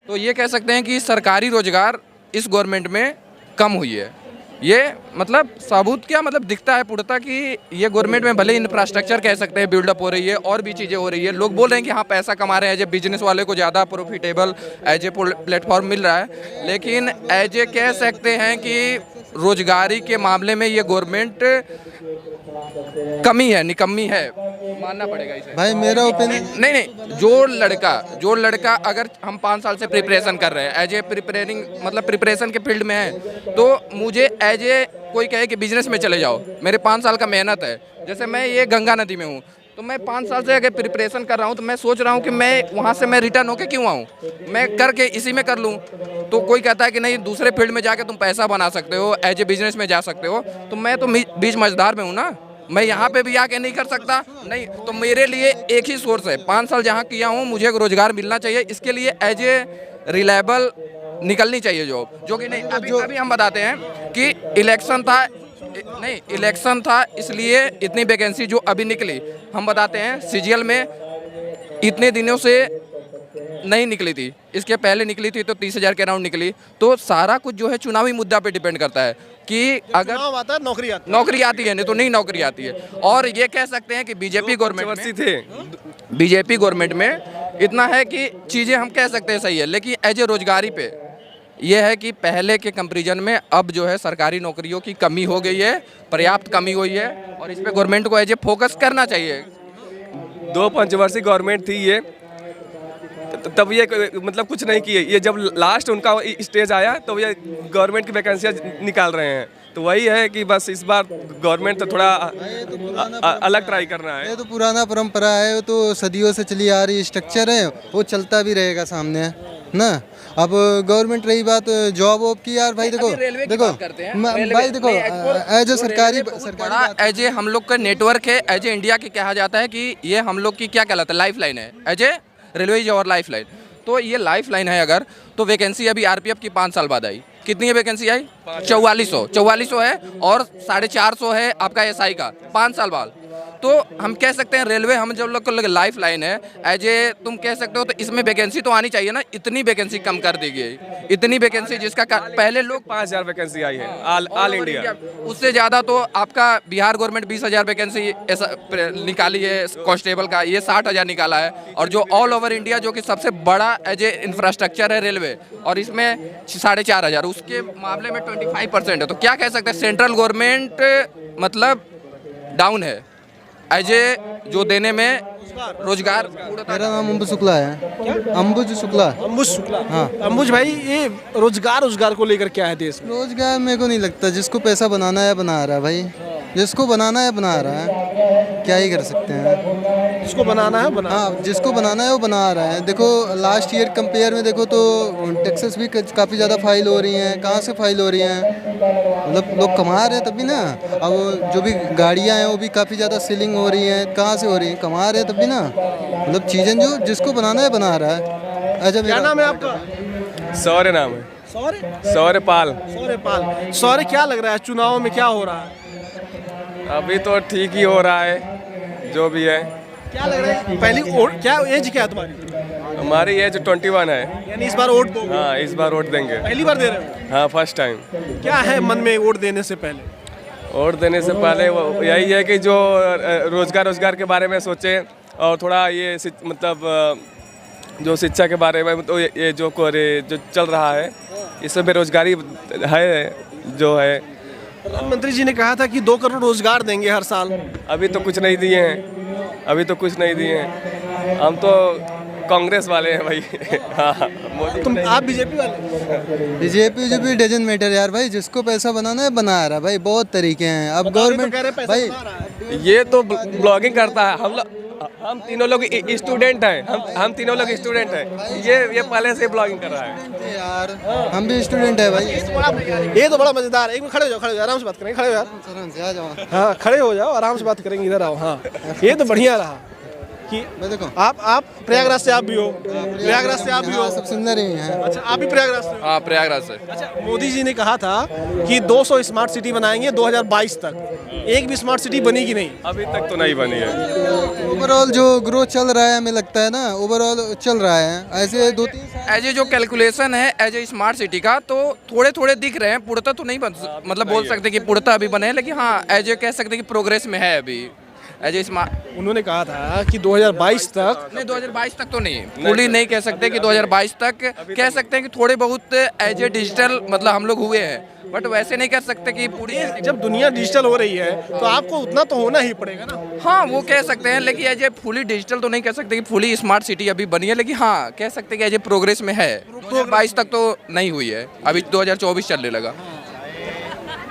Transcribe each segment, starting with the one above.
तो ये कह सकते हैं कि सरकारी रोजगार इस गवर्नमेंट में कम हुई है। ये मतलब साबुत क्या मतलब दिखता है पूर्णतः कि ये गवर्नमेंट में भले इंफ्रास्ट्रक्चर कह सकते हैं बिल्डअप हो रही है और भी चीज़ें हो रही है, लोग बोल रहे हैं कि हाँ पैसा कमा रहे हैं, एज ए बिजनेस वाले को ज़्यादा प्रॉफिटेबल एज ए प्लेटफॉर्म मिल रहा है, लेकिन एज ए कह सकते हैं कि रोजगारी के मामले में ये गवर्नमेंट कमी है, निकम्मी है, मानना पड़ेगा इसे। भाई मेरा ओपिनियन नहीं, जो लड़का अगर हम 5 साल से प्रिपरेशन कर रहे हैं एज ए प्रिपेयरिंग मतलब प्रिपरेशन के फील्ड में है, तो मुझे एज ए कोई कहे कि बिजनेस में चले जाओ, मेरे 5 साल का मेहनत है, जैसे मैं ये गंगा नदी में हूँ तो मैं 5 साल से अगर प्रिपरेशन कर रहा हूँ तो मैं सोच रहा हूँ कि मैं वहाँ से मैं रिटर्न होके क्यों आऊँ, मैं करके इसी में कर लूँ। तो कोई कहता है कि नहीं दूसरे फील्ड में जाके तुम पैसा बना सकते हो, एज ए बिजनेस में जा सकते हो, तो मैं तो बीच मझधार में हूँ ना, मैं यहाँ पे भी आके नहीं कर सकता। नहीं तो मेरे लिए एक ही सोर्स है, 5 साल जहाँ किया हूँ मुझे रोजगार मिलना चाहिए, इसके लिए एज ए रिलायबल निकलनी चाहिए जॉब, जो कि नहीं। अभी हम बताते हैं कि इलेक्शन था इसलिए इतनी वैकेंसी जो अभी निकली, हम बताते हैं सीजीएल में इतने दिनों से नहीं निकली थी, इसके पहले निकली थी तो 30,000 के राउंड निकली। तो सारा कुछ जो है चुनावी मुद्दा पे डिपेंड करता है कि अगर आता है नौकरी आती है, नहीं तो नहीं नौकरी आती है। और ये कह सकते हैं कि बीजेपी गवर्नमेंट में इतना है कि चीज़ें हम कह सकते हैं सही है, लेकिन एज ए रोजगारी पे ये है कि पहले के कंपैरिजन में अब जो है सरकारी नौकरियों की कमी हो गई है, पर्याप्त कमी हुई है, और इस पे गवर्नमेंट को एज ए फोकस करना चाहिए। 2 पंचवर्षीय गवर्नमेंट थी ये, तब ये मतलब कुछ नहीं किए, ये जब लास्ट उनका स्टेज आया तो ये गवर्नमेंट की वैकेंसियाँ निकाल रहे हैं। तो वही है कि बस इस बार गवर्नमेंट तो थोड़ा अलग ट्राई करना है। ये तो पुराना परंपरा है, वो तो सदियों से चली आ रही स्ट्रक्चर है, वो चलता भी रहेगा सामने ना। अब गवर्नमेंट रही बात जॉब वॉब की, यार भाई देखो भाई देखो एज ए सरकारी बड़ा एज ए हम लोग का नेटवर्क है, एज ए इंडिया की कहा जाता है कि ये हम लोग की क्या कहलाता है, लाइफ लाइन है, एज ए रेलवे इज और लाइफ लाइन। तो ये लाइफ लाइन है अगर, तो वैकेंसी अभी आरपीएफ की 5 साल बाद आई, कितनी है वैकेंसी आई 4400 है, और 450 है आपका एसआई का 5 साल बाद। तो हम कह सकते हैं रेलवे हम जब लोग लाइफ लाइन है एज ए तुम कह सकते हो, तो इसमें वैकेंसी तो आनी चाहिए ना, इतनी वैकेंसी कम कर दी गई, इतनी वैकेंसी जिसका पहले लोग 5,000 वैकेंसी आई है ऑल इंडिया, उससे ज़्यादा तो आपका बिहार गवर्नमेंट 20,000 वैकेंसी ऐसा निकाली है कांस्टेबल का, ये 60,000 निकाला है। और जो ऑल ओवर इंडिया जो कि सबसे बड़ा एज ए इंफ्रास्ट्रक्चर है रेलवे, और इसमें 4,500, उसके मामले में 25% है। तो क्या कह सकते हैं, सेंट्रल गवर्नमेंट मतलब डाउन है एज ए जो देने में रोजगार। मेरा नाम अंबुज शुक्ला है। अंबुज शुक्ला। हाँ अंबुज भाई, ये रोजगार को लेकर क्या है देश में? रोजगार मेरे को नहीं लगता, जिसको पैसा बनाना है बना रहा है भाई, जिसको बनाना है बना रहा है, क्या ही कर सकते हैं। जिसको बनाना है बना, हाँ जिसको बनाना है वो बना रहा है। देखो लास्ट ईयर कंपेयर में देखो तो टैक्सेस भी काफ़ी ज़्यादा फाइल हो रही हैं, कहाँ से फाइल हो रही हैं, मतलब लोग कमा रहे हैं तभी ना। अब जो भी गाड़ियाँ हैं वो भी काफ़ी ज़्यादा सेलिंग हो रही हैं, कहाँ से हो रही हैं, कमा रहे हैं तभी ना। मतलब चीज़ें जो जिसको बनाना है बना रहा है। अच्छा क्या नाम है आपका? सौर्य नाम है। सौर्यपाल। सौर्य, क्या लग रहा है चुनाव में क्या हो रहा है? अभी तो ठीक ही हो रहा है जो भी है। क्या लग रहा है पहली क्या एज क्या है तुम्हारी? हमारी एज 21 है। यानी इस बार वोट दो? हाँ इस बार वोट देंगे। पहली बार दे रहे हो? हाँ फर्स्ट टाइम। क्या है मन में वोट देने से पहले? वोट देने से पहले यही है कि जो रोजगार के बारे में सोचे, और थोड़ा ये मतलब जो शिक्षा के बारे में, तो ये जो चल रहा है इसमें बेरोजगारी है जो है। प्रधानमंत्री जी ने कहा था कि 2 करोड़ रोजगार देंगे हर साल। अभी तो कुछ नहीं दिए हैं, हम तो कांग्रेस वाले हैं भाई। हाँ तुम आप बीजेपी वाले? बीजेपी डजंट मैटर यार भाई, जिसको पैसा बनाना है बना रहा है भाई, बहुत तरीके हैं। अब गवर्नमेंट भाई ये तो ब्लॉगिंग करता है, हम तीनों लोग स्टूडेंट हैं, हम तीनों लोग स्टूडेंट हैं। ये पहले से ब्लॉगिंग कर रहा है यार, हम भी स्टूडेंट है भाई। ये तो बड़ा मजेदार है। एक मिनट खड़े हो जाओ, आराम से बात करेंगे। खड़े हो यार, आराम से आ जाओ। हाँ खड़े हो जाओ, आराम से बात करेंगे, इधर आओ। हाँ ये तो बढ़िया रहा। कि मैं देखो आप प्रयागराज से आप भी हो, प्रयागराज से आप भी हो। हाँ, सब सुंदर ही हैं। अच्छा, आप भी प्रयागराज से हो। हाँ प्रयागराज से। अच्छा, मोदी जी ने कहा था कि 200 स्मार्ट सिटी बनाएंगे 2022 तक। एक भी स्मार्ट सिटी बनी कि नहीं? अभी तक तो नहीं बनी है। ओवरऑल जो ग्रोथ चल रहा है हमें लगता है ना, ओवरऑल चल रहा है ऐसे 2-3 साल। एज ए जो कैलकुलेशन है एज ए स्मार्ट सिटी का, तो थोड़े थोड़े दिख रहे हैं, पूर्णतः तो नहीं बन, मतलब बोल सकते कि पूर्णतः अभी बने हैं, लेकिन हाँ एज ए कह सकते हैं कि प्रोग्रेस में है अभी एज ए स्मार्ट। उन्होंने कहा था कि 2022 तक नहीं 2022 तक तो नहीं, फुली नहीं कह सकते कि 2022 तक, कह सकते हैं कि थोड़े बहुत एज ए डिजिटल मतलब हम लोग हुए हैं, बट वैसे नहीं कर सकते कि पूरी। जब दुनिया डिजिटल हो रही है तो आपको उतना तो होना ही पड़ेगा ना। हाँ वो कह सकते हैं, लेकिन एज ए फुली डिजिटल तो नहीं कह सकते कि फुली स्मार्ट सिटी अभी बनी है, लेकिन हाँ कह सकते हैं कि एज ए प्रोग्रेस में है। 2022 तक तो नहीं हुई है, अभी 2024 चलने लगा।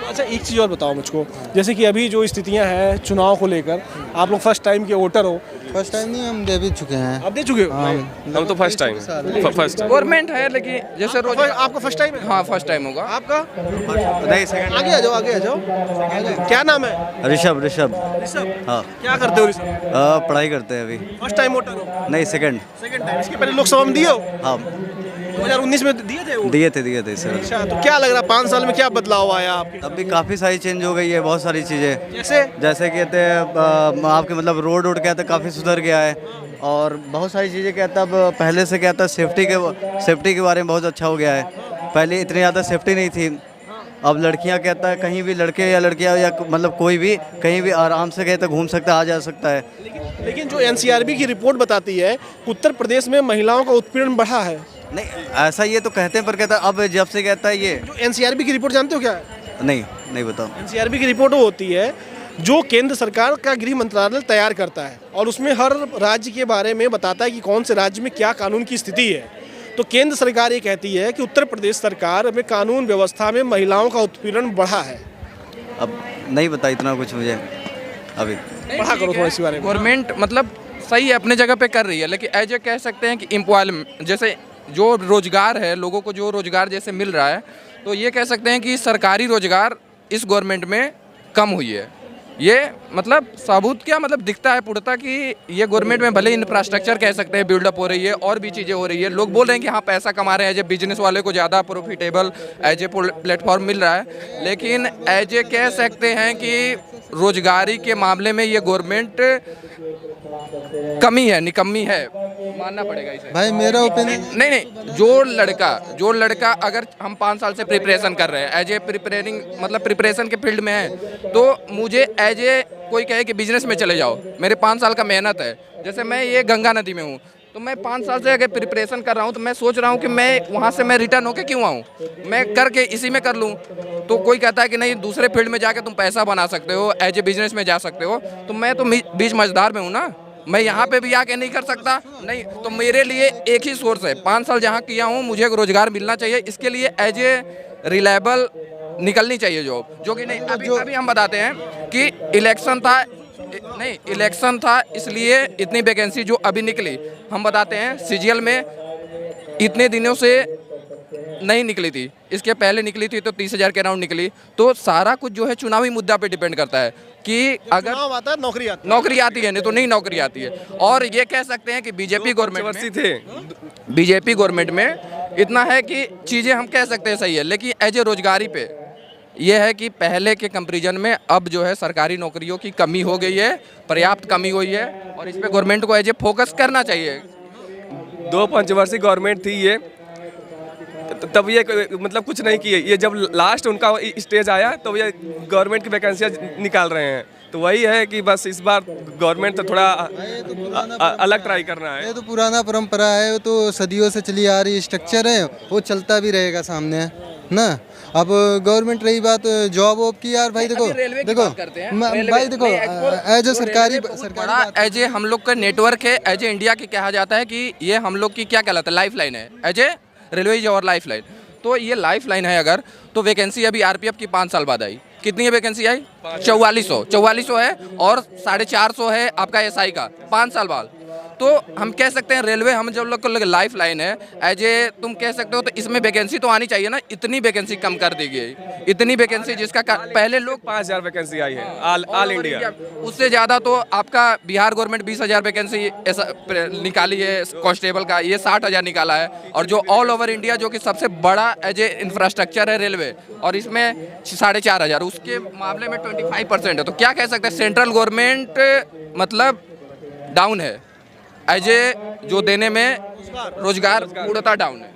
अच्छा, एक चीज़ और बताओ मुझको, जैसे कि अभी जो स्थितियां हैं चुनाव को लेकर, आप लोग फर्स्ट टाइम के वोटर हो। फर्स्ट टाइम नहीं, हम दे भी चुके हैं। आप दे चुके हो? हम तो फर्स्ट टाइम गवर्नमेंट है, लेकिन जैसे रोज आपका फर्स्ट टाइम है? हाँ फर्स्ट टाइम होगा। आपका? नहीं, सेकंड। आगे आ जाओ, आगे आ जाओ। क्या नाम है? ऋषभ। ऋषभ। हाँ। क्या करते हो ऋषभ? पढ़ाई करते हैं अभी। फर्स्ट टाइम वोटर हो? नहीं, सेकंड। Second time. इसके पहले लोकसभा में दिए हो? हाँ, 2019 में दिए थे वो? दिए थे सर। अच्छा, तो क्या लग रहा है 5 साल में क्या बदलाव आया आपके? तब भी काफ़ी सारी चेंज हो गई है, बहुत सारी चीज़ें। जैसे? जैसे कहते हैं आपके मतलब रोड कहते हैं काफ़ी सुधर गया है, और बहुत सारी चीज़ें कहता है अब पहले से कहता है सेफ्टी के बारे में बहुत अच्छा हो गया है। पहले इतनी ज़्यादा सेफ्टी नहीं थी। अब लड़कियां कहता है कहीं भी लड़के या लड़कियां या मतलब कोई भी कहीं भी आराम से कहता घूम सकता है, आ जा सकता है। लेकिन जो एनसीआरबी की रिपोर्ट बताती है उत्तर प्रदेश में महिलाओं का उत्पीड़न बढ़ा है। नहीं, ऐसा ये तो कहते हैं, पर कहता है अब जब से कहता है ये। जो एनसीआरबी की रिपोर्ट जानते हो क्या है? नहीं बताओ। एनसीआरबी की रिपोर्ट वो होती है जो केंद्र सरकार का गृह मंत्रालय तैयार करता है, और उसमें हर राज्य के बारे में बताता है कि कौन से राज्य में क्या कानून की स्थिति है। तो केंद्र सरकार ये कहती है कि उत्तर प्रदेश सरकार में कानून व्यवस्था में महिलाओं का उत्पीड़न बढ़ा है। अब नहीं बता इतना कुछ मुझे अभी। बढ़ा करो थोड़ा इसी बारे में। गवर्नमेंट मतलब सही है, अपने जगह पे कर रही है, लेकिन एज ए कह सकते हैं कि एम्प्लॉयमेंट जैसे जो रोजगार है, लोगों को जो रोजगार जैसे मिल रहा है, तो ये कह सकते हैं कि सरकारी रोजगार इस गवर्नमेंट में कम हुई है। ये मतलब सबूत क्या मतलब दिखता है पूर्णतः कि ये गवर्नमेंट में भले इंफ्रास्ट्रक्चर कह सकते हैं बिल्डअप हो रही है, और भी चीज़ें हो रही है, लोग बोल रहे हैं कि हाँ पैसा कमा रहे हैं, एज ए बिजनेस वाले को ज़्यादा प्रॉफिटेबल एज ए प्लेटफॉर्म मिल रहा है, लेकिन एज ए कह सकते हैं कि रोजगारी के मामले में ये गवर्नमेंट कमी है, निकम्मी है, मानना पड़ेगा इसे। भाई मेरा ओपिनियन नहीं जो लड़का अगर हम 5 साल से प्रिपरेशन कर रहे हैं, एज ए प्रिपेयरिंग मतलब प्रिपरेशन के फील्ड में है, तो मुझे एज ए कोई कहे कि बिजनेस में चले जाओ, मेरे 5 साल का मेहनत है। जैसे मैं ये गंगा नदी में हूँ, तो मैं 5 साल से अगर प्रिपरेशन कर रहा हूँ, तो मैं सोच रहा हूँ कि मैं वहाँ से मैं रिटर्न होके क्यों आऊँ, मैं करके इसी में कर लूँ। तो कोई कहता है कि नहीं दूसरे फील्ड में जाके तुम पैसा बना सकते हो, एज ए बिजनेस में जा सकते हो, तो मैं तो बीच मझधार में हूँ ना, मैं यहाँ पे भी आके नहीं कर सकता। नहीं तो मेरे लिए एक ही सोर्स है, 5 साल जहाँ किया हूँ, मुझे रोजगार मिलना चाहिए, इसके लिए एज ए रिलायबल निकलनी चाहिए जॉब, जो कि नहीं। अभी हम बताते हैं कि इलेक्शन था इसलिए इतनी वैकेंसी जो अभी निकली, हम बताते हैं सीजीएल में इतने दिनों से नहीं निकली थी, इसके पहले निकली थी तो 30,000 के राउंड निकली। तो सारा कुछ जो है चुनावी मुद्दा पे डिपेंड करता है कि अगर आता है नौकरी आती है, नहीं तो नहीं नौकरी आती है। और ये कह सकते हैं कि बीजेपी गवर्नमेंट में इतना है कि चीज़ें हम कह सकते हैं सही है, लेकिन एज ए रोजगारी पे ये है कि पहले के कंपैरिजन में अब जो है सरकारी नौकरियों की कमी हो गई है, पर्याप्त कमी हुई है, और इस पे गवर्नमेंट को एज ए फोकस करना चाहिए। 2 पंचवर्षीय गवर्नमेंट थी ये, तब ये मतलब कुछ नहीं किए। ये जब लास्ट उनका स्टेज आया तो ये गवर्नमेंट की वैकेंसियाँ निकाल रहे हैं। तो वही है कि बस इस बार गवर्नमेंट तो थोड़ा अलग ट्राई करना है। ये तो पुराना परंपरा है, वो तो सदियों से चली आ रही स्ट्रक्चर है, वो चलता भी रहेगा सामने ना। अब गवर्नमेंट रही बात जॉब वॉब की, यार भाई देखो भाई देखो एज ए सरकारी एज ए हम लोग का नेटवर्क है, एज ए इंडिया की कहा जाता है कि ये हम लोग की क्या कहलाता है, लाइफ लाइन है, एज ए रेलवे इज और लाइफ लाइन। तो ये लाइफ लाइन है अगर, तो वैकेंसी अभी आरपीएफ की 5 साल बाद आई, कितनी है वैकेंसी आई? 4400 है, और 450 है आपका एसआई का 5 साल बाद। तो हम कह सकते हैं रेलवे हम जब लोग को लाइफ लाइन है, एज ए तुम कह सकते हो, तो इसमें वैकेंसी तो आनी चाहिए ना। इतनी वैकेंसी कम कर दी गई, इतनी वैकेंसी जिसका पहले लोग 5000 वैकेंसी आई है ऑल इंडिया। उससे ज़्यादा तो आपका बिहार गवर्नमेंट 20,000 वैकेंसी ऐसा निकाली है कांस्टेबल का, ये 60,000 निकाला है। और जो ऑल ओवर इंडिया जो कि सबसे बड़ा एज ए इंफ्रास्ट्रक्चर है रेलवे, और इसमें 4,500, उसके मामले में 25% है। तो क्या कह सकते हैं, सेंट्रल गवर्नमेंट मतलब डाउन है, एज ए जो देने में रोजगार पूर्णतः डाउन है।